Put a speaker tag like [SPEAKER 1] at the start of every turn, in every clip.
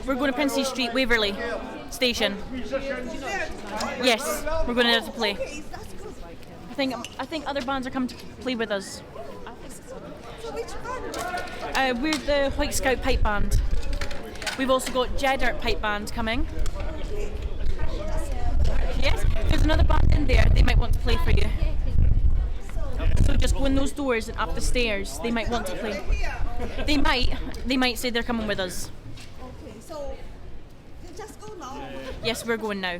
[SPEAKER 1] We're going to Princess Street, Waverley Station. Yes, we're going there to play. I think other bands are coming to play with us.
[SPEAKER 2] So which band?
[SPEAKER 1] We're the Hawick Scout Pipe Band. We've also got Edinburgh Pipe Band coming. Yes, there's another band in there. They might want to play for you. So just go in those doors and up the stairs. They might want to play. They might say they're coming with us.
[SPEAKER 2] Okay, so you just go now.
[SPEAKER 1] Yes, we're going now.
[SPEAKER 2] I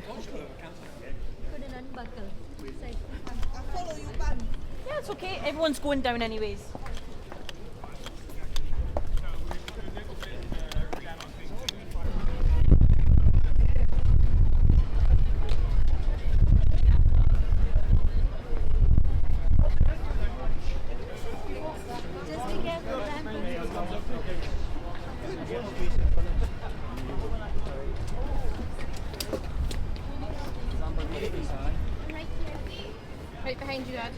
[SPEAKER 2] follow you back.
[SPEAKER 1] Yeah, it's okay. Everyone's going down anyways.
[SPEAKER 3] Right behind you, Dad.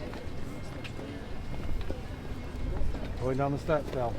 [SPEAKER 4] Going down the steps now.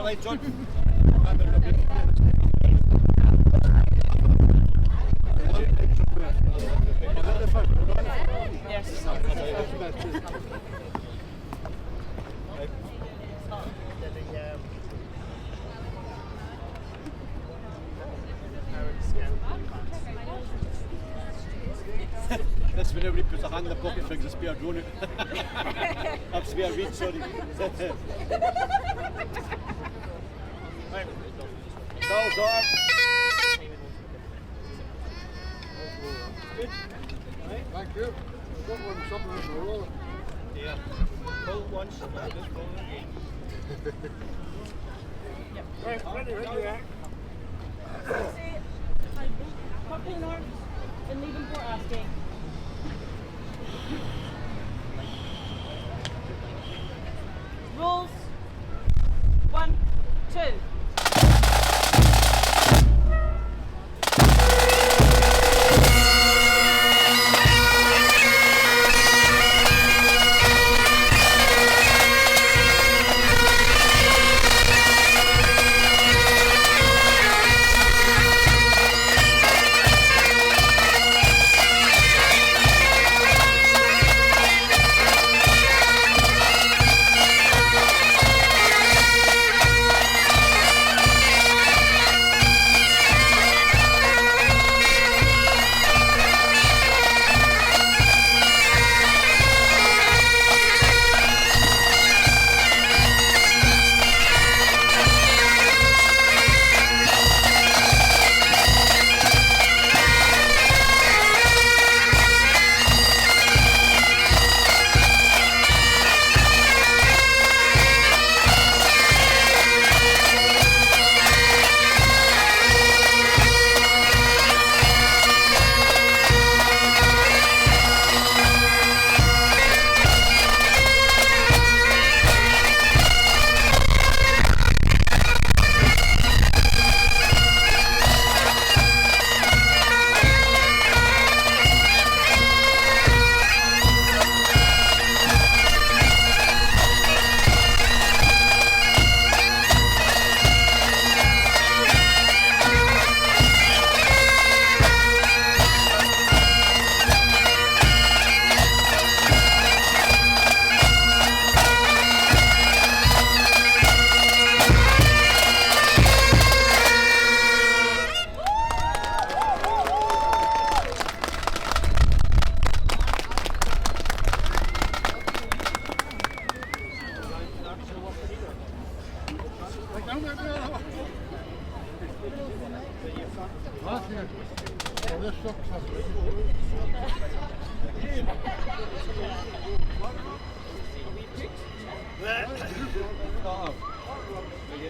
[SPEAKER 5] lights on. This is when everybody puts a hand in the pocket and brings a spare drone out. I'm spare read, sorry. Right. Stall, daughter. Good. Right.
[SPEAKER 4] Thank you. Got one something in the roll.
[SPEAKER 5] Yeah. Pull once, just pull again. Right, ready.
[SPEAKER 1] Purple North and leaving Port Asking. Rolls. 1, 2.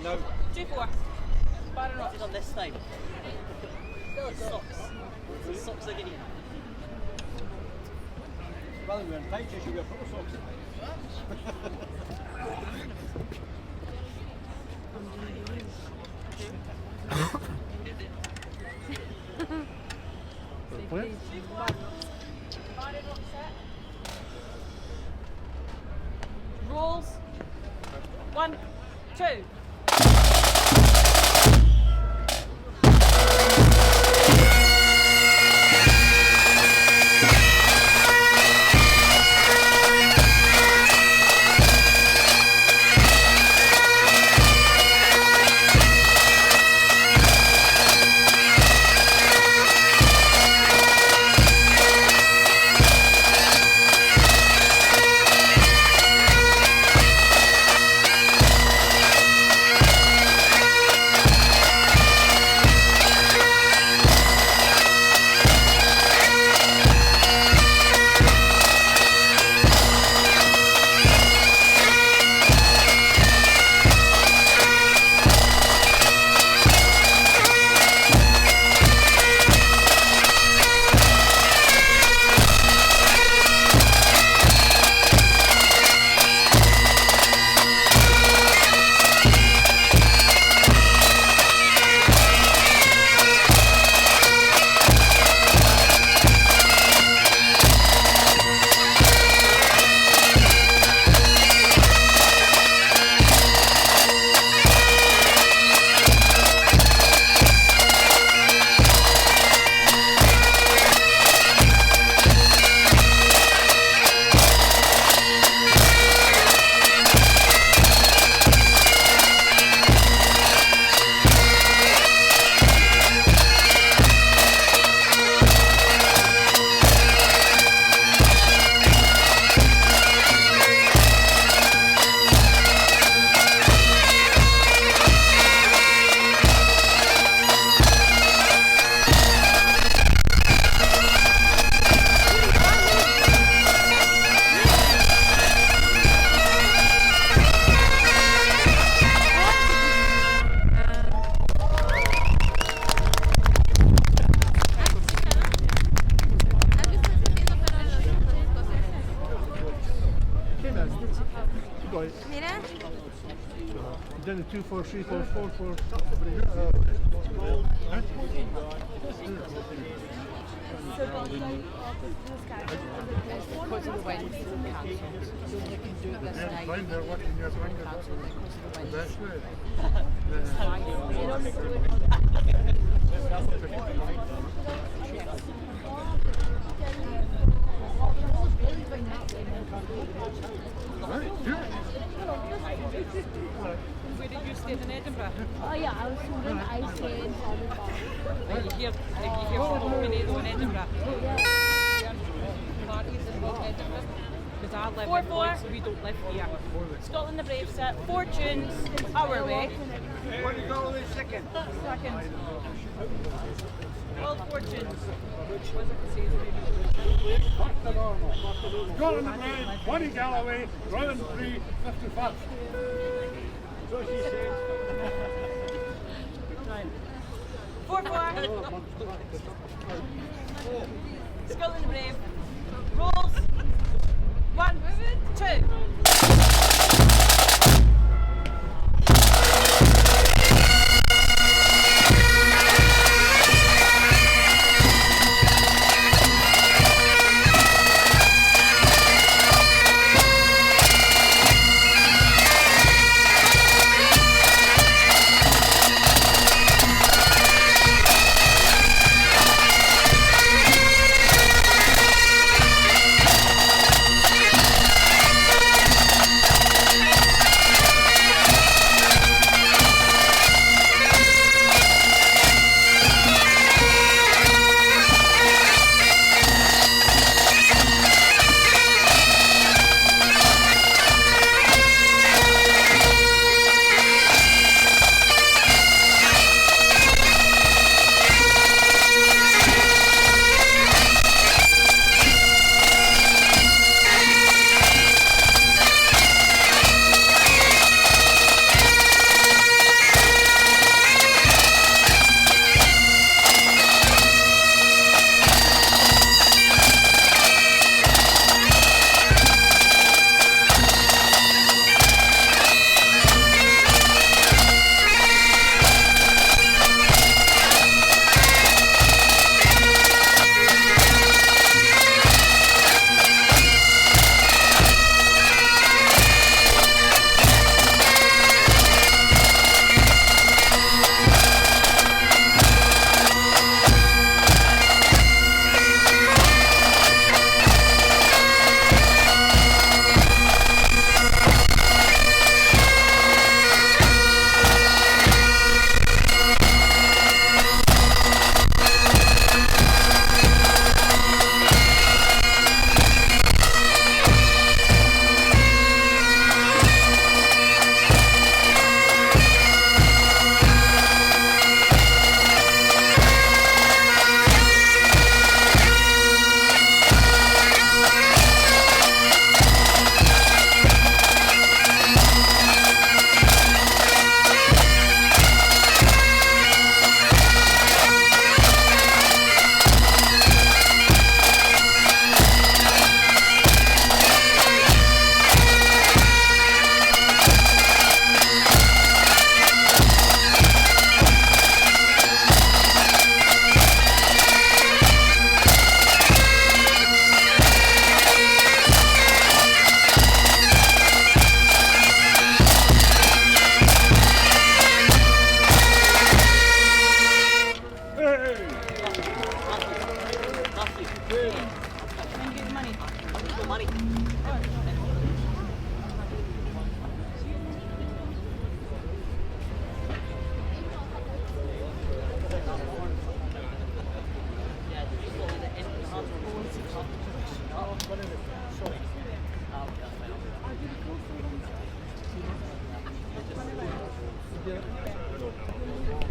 [SPEAKER 5] No.
[SPEAKER 1] 2-4.
[SPEAKER 6] Batter off is on this side. Still has socks. The socks are getting.
[SPEAKER 5] Rather than wearing tights, you should wear proper socks.
[SPEAKER 1] Rolls. 1, 2.
[SPEAKER 4] Got it.
[SPEAKER 3] Mira.
[SPEAKER 4] Then the 2, 4, 3, 4, 4, 4.
[SPEAKER 7] Because of the wind, it's all cancelled. So they can do it this night.
[SPEAKER 4] They're working your finger.
[SPEAKER 7] Cancelled because of the wind.
[SPEAKER 4] That's
[SPEAKER 8] Where did you stay in Edinburgh?
[SPEAKER 3] Oh yeah, I was doing ice skating on the bar.
[SPEAKER 8] Are you here for Hogmanay though in Edinburgh? Parties in Edinburgh? Because I live in Lloyd, so we don't live here.
[SPEAKER 1] Scotland the Brave set 4 tunes our way.
[SPEAKER 5] What do you call this second?
[SPEAKER 1] Second. All 4 tunes.
[SPEAKER 4] Scotland the Brave, Bonnie Galloway, Roland 3, 55.
[SPEAKER 5] So she says.
[SPEAKER 1] 4-4. Scotland the Brave. Rolls. 1, 2.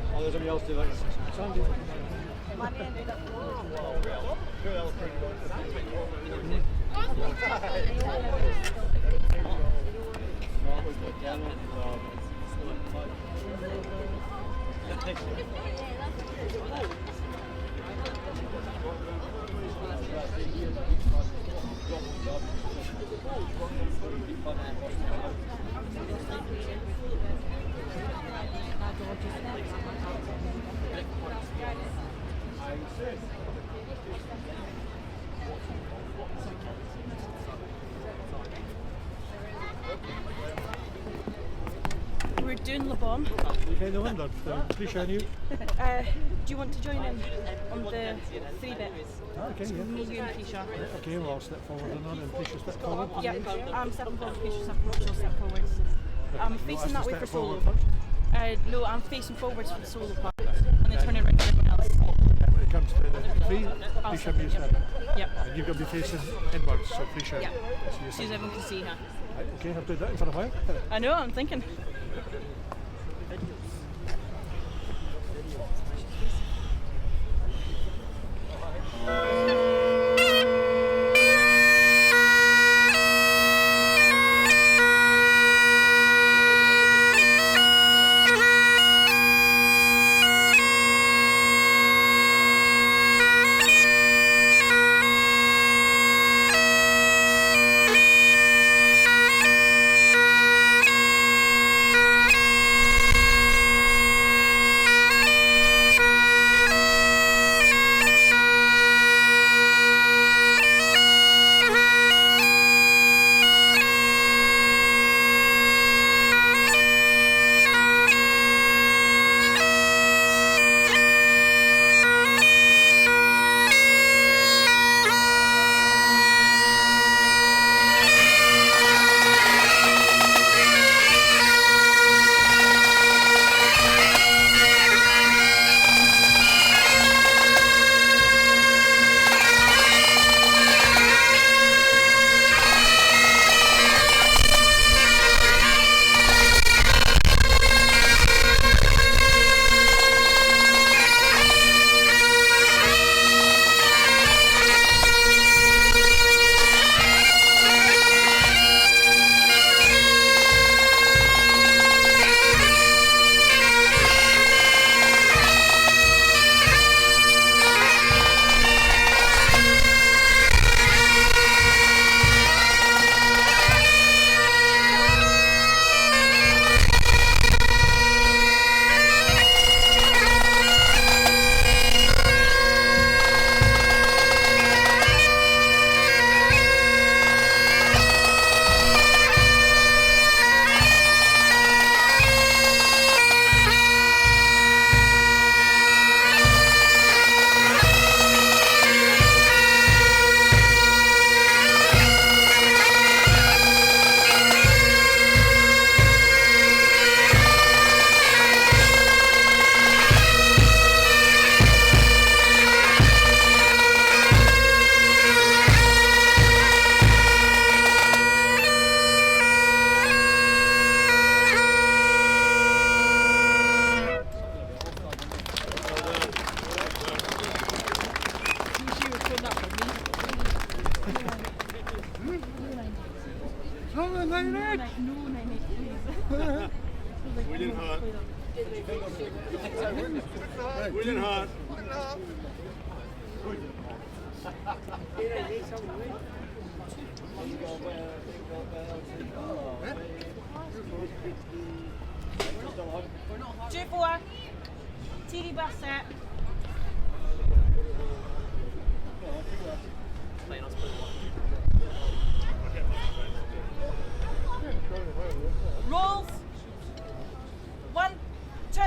[SPEAKER 5] Oh, there's somebody else do like Sandy.
[SPEAKER 1] we're doing Le Bon.
[SPEAKER 4] Okay, no wonder. Appreciate you.
[SPEAKER 1] Do you want to join in on the 3-bit?
[SPEAKER 4] Okay, yeah.
[SPEAKER 1] Me, you and Keisha.
[SPEAKER 4] Okay, well, I'll step forward and on and Keisha step forward.
[SPEAKER 1] Yeah, I'm stepping forward, Keisha stepping forward, she'll step forwards. I'm facing that way for solo. No, I'm facing forwards for the solo part. And then turning around to everyone else.
[SPEAKER 4] When it comes to the 3,
[SPEAKER 1] I'll
[SPEAKER 4] Keisha
[SPEAKER 1] step,
[SPEAKER 4] be stepping.
[SPEAKER 1] Yep.
[SPEAKER 4] And you're going to be facing inwards, so Keisha.
[SPEAKER 1] Yeah.
[SPEAKER 4] So you're
[SPEAKER 1] So as everyone can see her.
[SPEAKER 4] Right, okay, I've done that for a while.
[SPEAKER 1] I know, I'm thinking.
[SPEAKER 5] William Hart. William Hart.
[SPEAKER 1] Two, four. TD bus set. Rolls. 1, 2.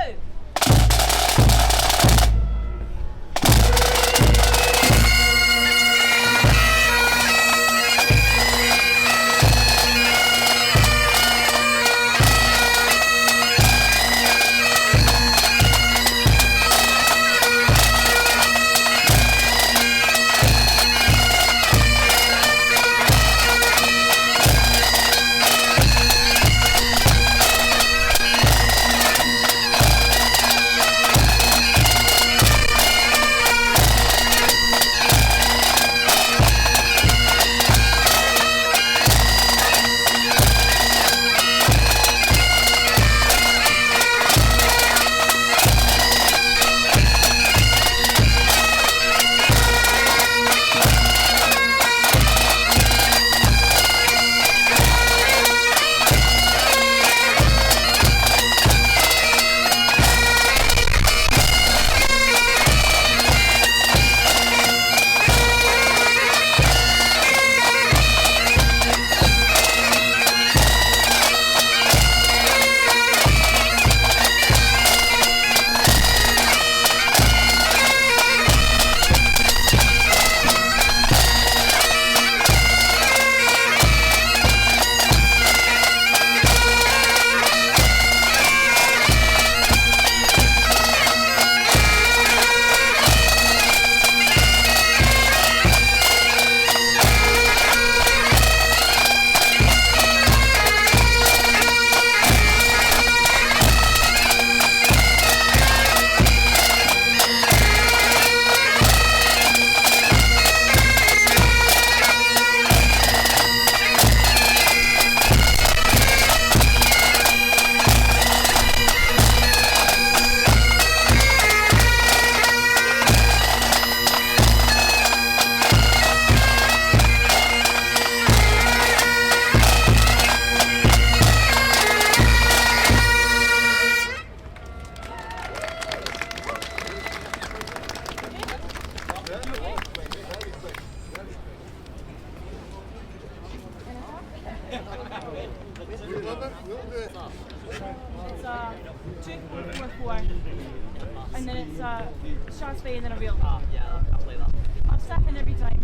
[SPEAKER 1] It's 2-4-4-4, and then it's shots fade and then a reel.
[SPEAKER 6] Yeah, I'll play that.
[SPEAKER 1] I'll second every time.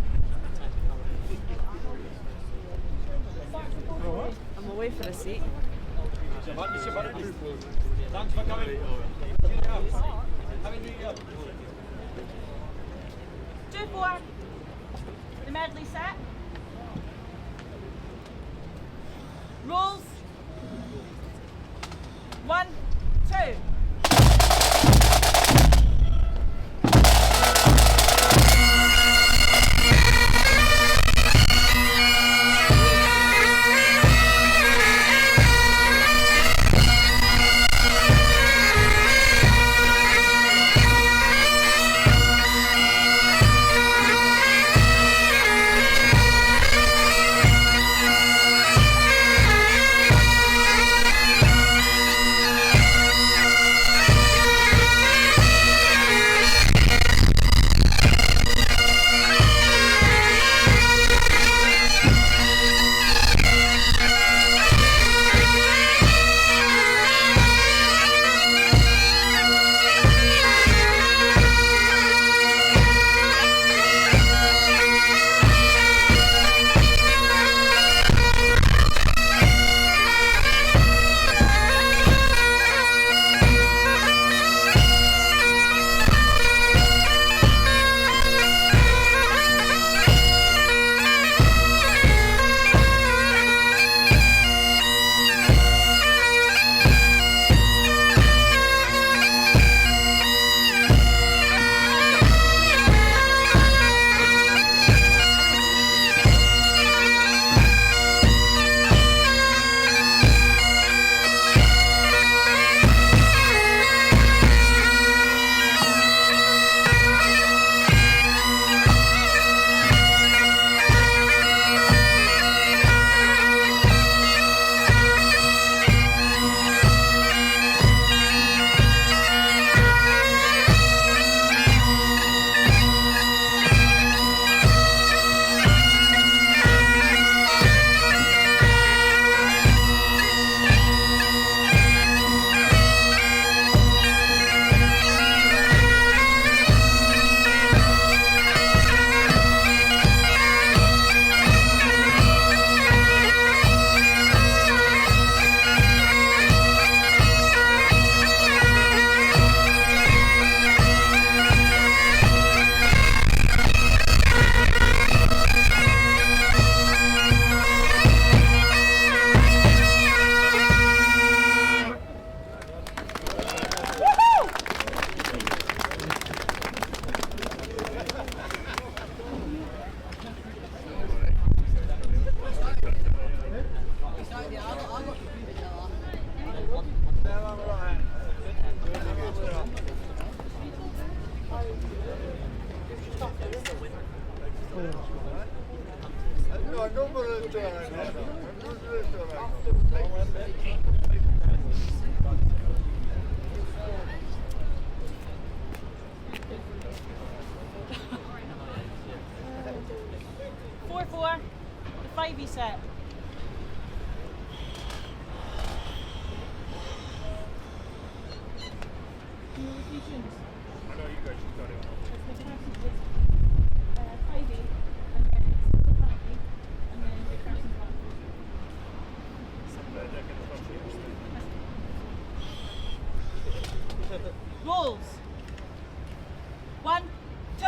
[SPEAKER 7] I'm away for a seat.
[SPEAKER 5] Thanks for coming.
[SPEAKER 1] 2-4. The medley set. Rolls. 1, 2. The 5e set.
[SPEAKER 4] I know you guys have got it.
[SPEAKER 1] The passage is 5e, and then it's 5e, and then the crossing block. Rolls. 1, 2.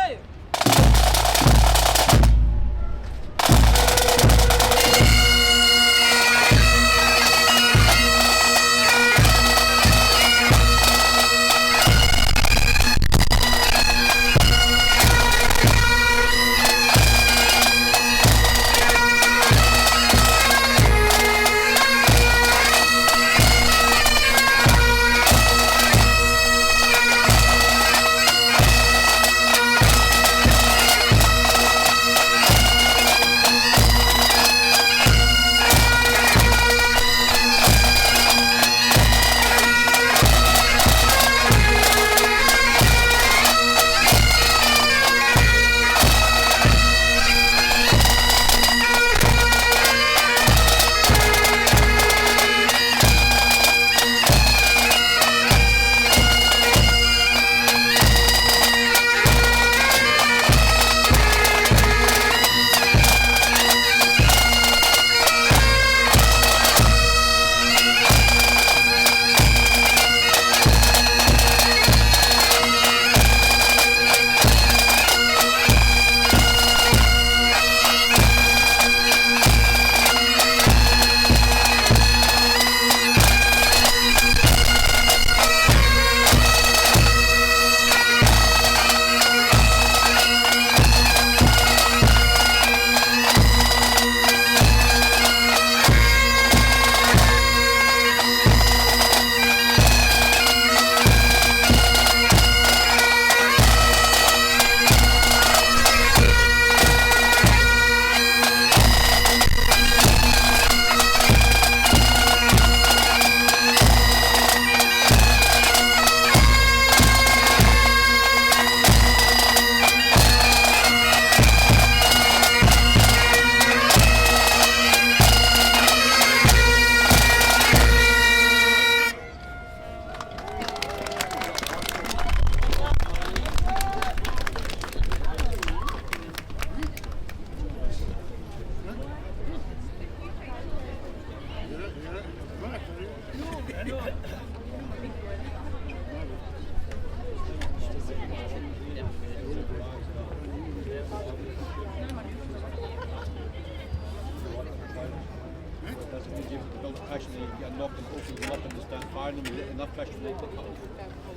[SPEAKER 5] Doesn't mean you build a pressure and you get knocked and open them up and just start firing them. You get enough pressure to make them come.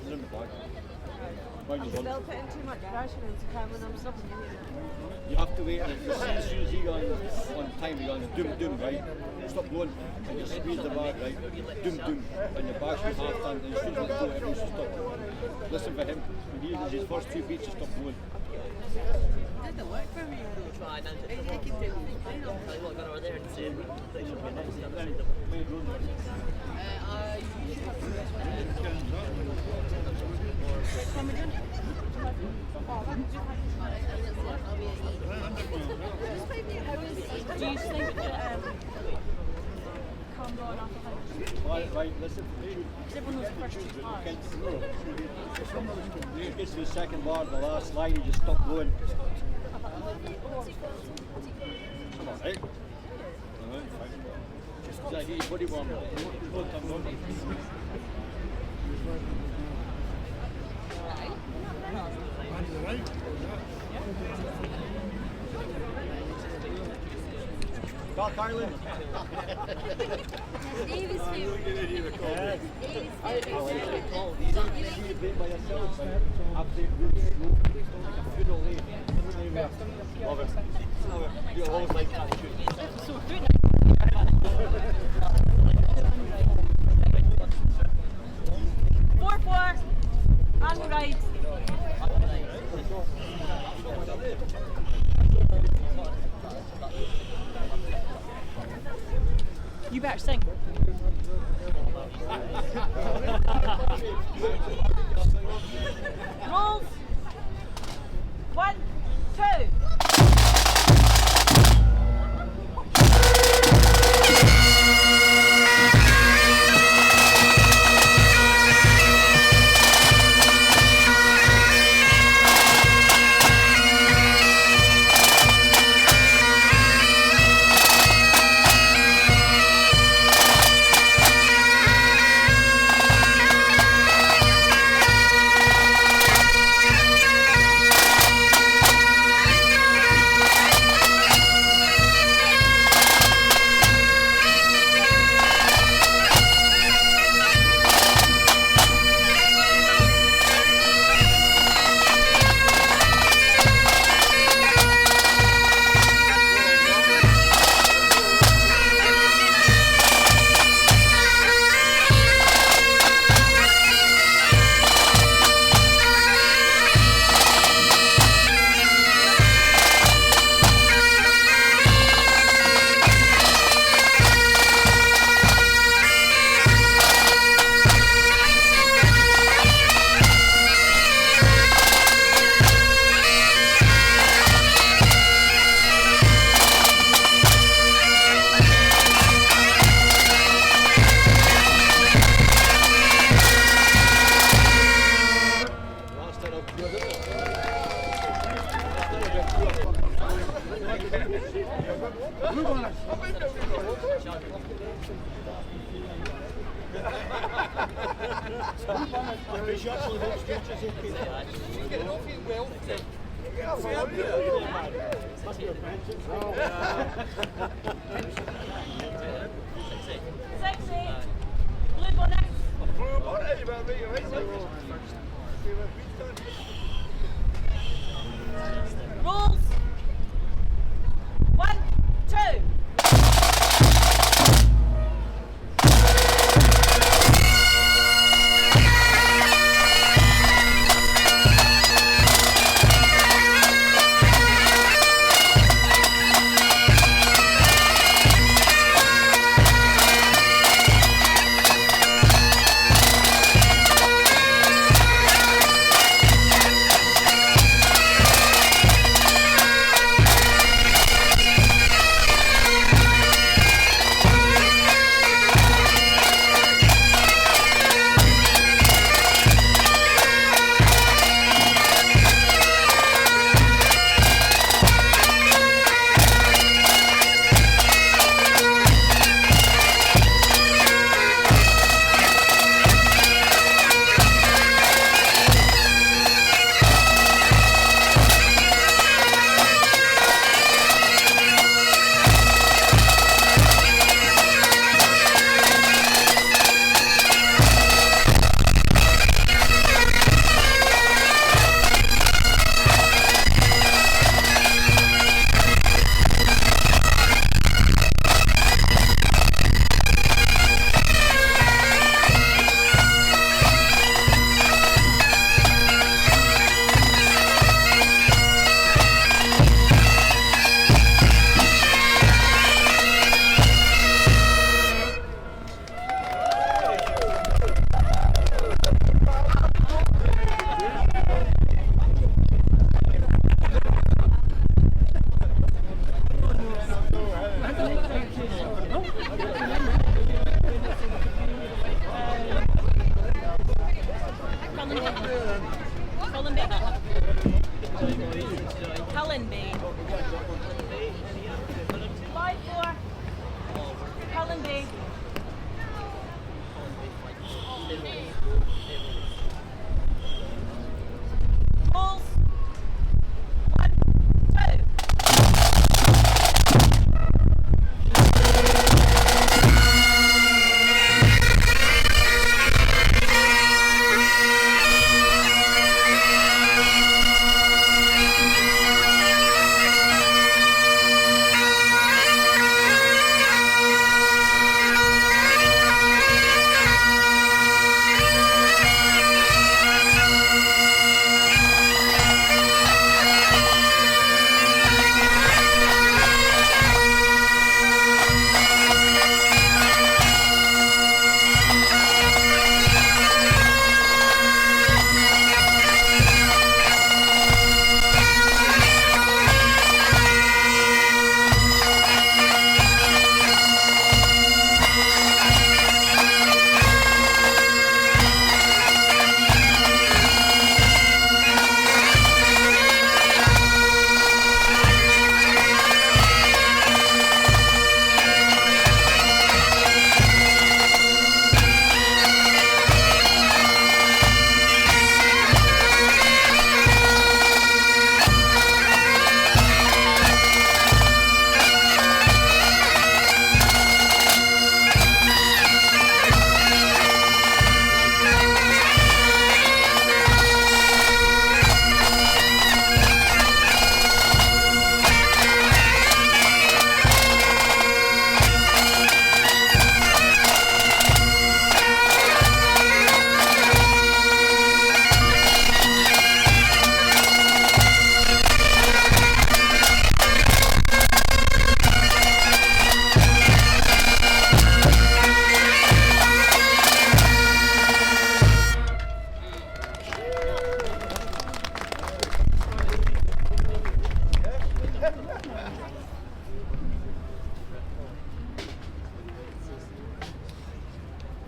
[SPEAKER 5] They're in the bag.
[SPEAKER 7] Still putting too much pressure into Cameron, I'm stopping you.
[SPEAKER 5] You have to wait as soon as you're on time, you're on doom doom, right? Stop blowing and you squeeze the bag, right? Doom doom. And the bag's half done and as soon as you blow everyone should stop. Listen for him. When he uses his first 2 beats, you stop blowing.
[SPEAKER 6] Didn't work for me. Try and tell you what, go over there and say they should be next to them.
[SPEAKER 1] Do you think calm down after
[SPEAKER 5] Right, listen for the tune.
[SPEAKER 1] everyone knows the first 2 bars?
[SPEAKER 5] When it gets to the second bar, the last line, you just stop blowing. Right? Just get your body warm up. Dark Island.
[SPEAKER 3] Davy's favourite. Davy's
[SPEAKER 5] You play by yourself, after really slow, like a funeral lane. Love it. You always like that tune.
[SPEAKER 1] So 4-4 and right. You better sing. Rolls. 1, 2. Rolls. 1, 2.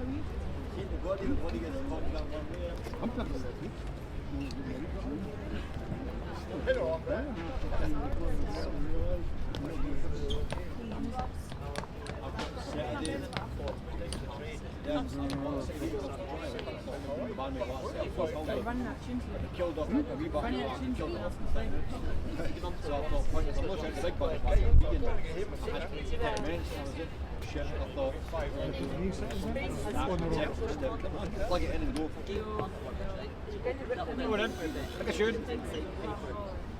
[SPEAKER 5] Keep the body gets pumped down one way. Saturday.
[SPEAKER 1] Run that tune to it.
[SPEAKER 5] Killed off a wee button, killed off. So I thought, I'm not trying to big button, but I had immense, and I was in shit, I thought, plug it in and go. Go in, take a shoot.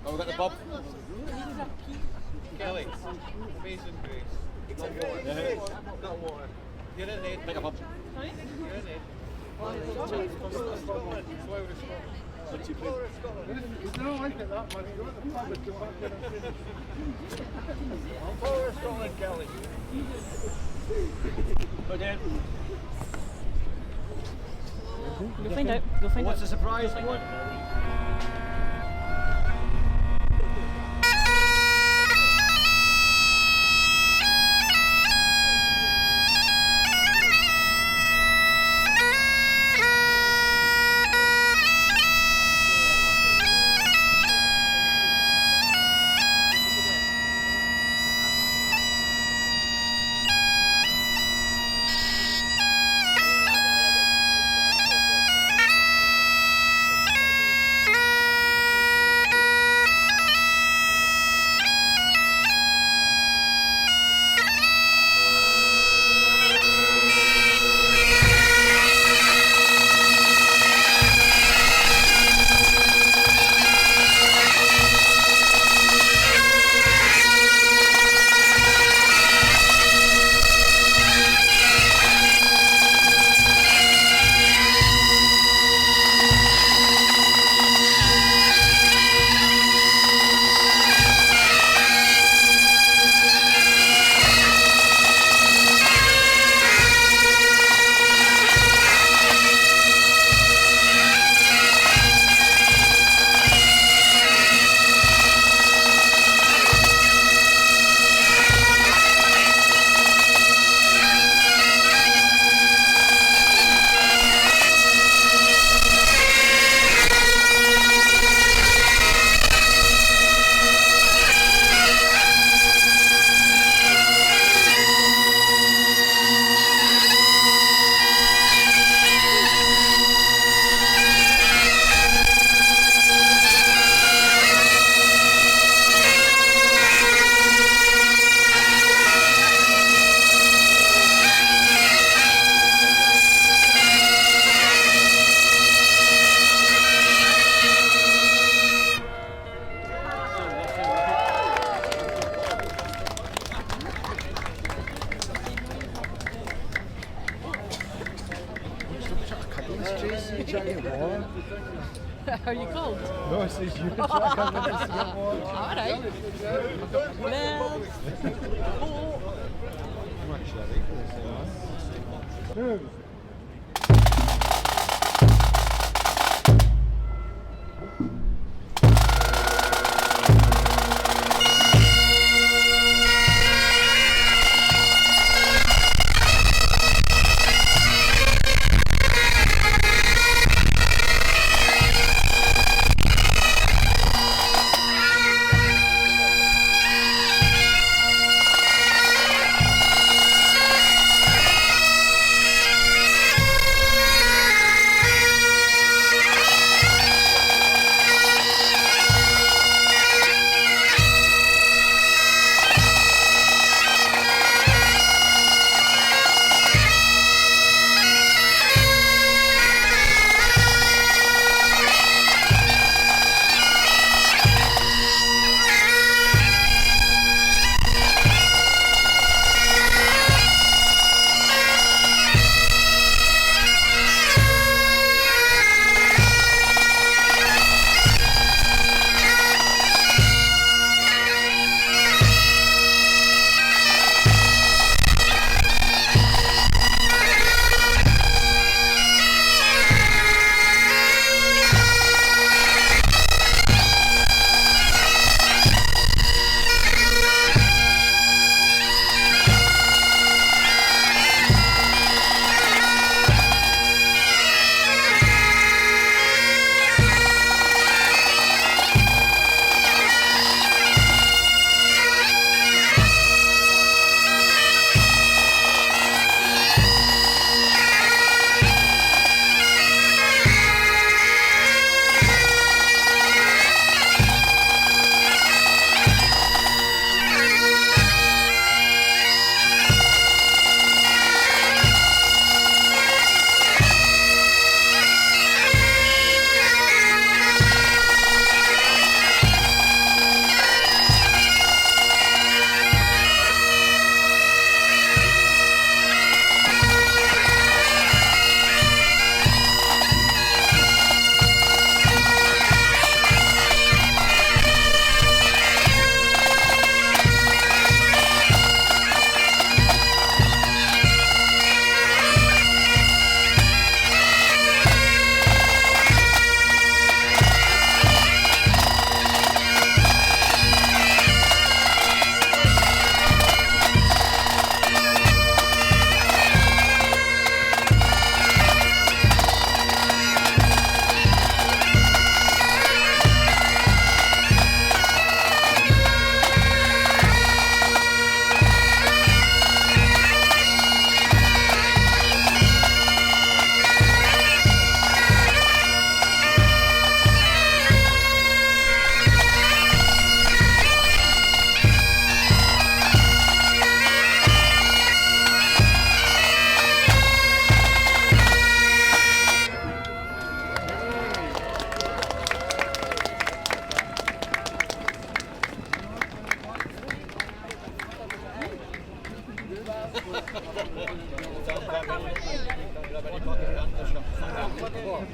[SPEAKER 5] Oh, we got the pub.
[SPEAKER 9] Kelly, Space and Grace. Not water. Not water. You're in it.
[SPEAKER 5] Take a pub.
[SPEAKER 9] You're in it.
[SPEAKER 5] What's your plan?
[SPEAKER 4] You don't like it that much. Go to the pub and come back in and finish.
[SPEAKER 9] Follow Scotland, Kelly.
[SPEAKER 5] Go down.
[SPEAKER 1] Go find out. Go find out.
[SPEAKER 5] What's the surprise?
[SPEAKER 8] Are you cold?
[SPEAKER 4] No, it says you.
[SPEAKER 8] Alright. Well,
[SPEAKER 4] No.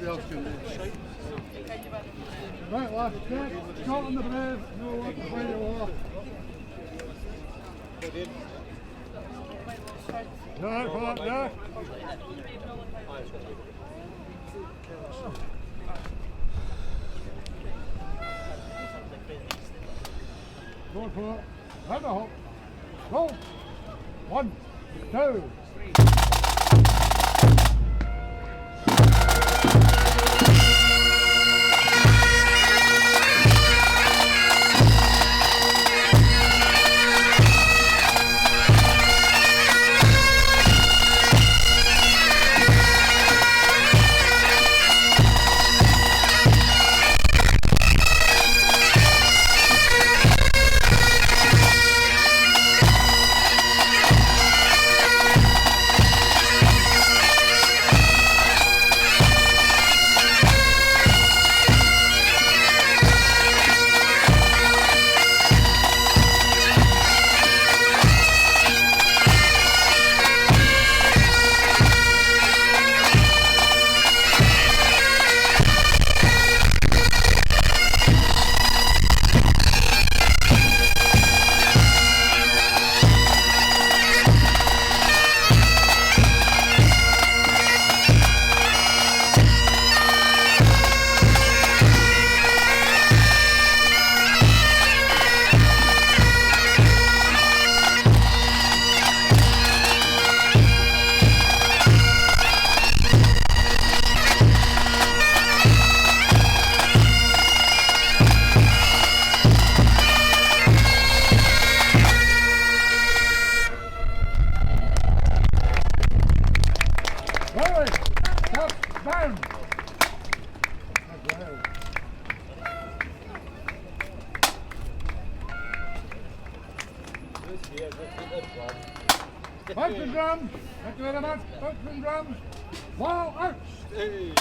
[SPEAKER 4] Nobody else can do it. Right, last check. Shot on the brave. No one to play the war. Right, come up there. Go for it. Head a hop. Go. 1, 2, 3. Punch and drum. Thank you very much. Punch and drum. Ball out. Hey.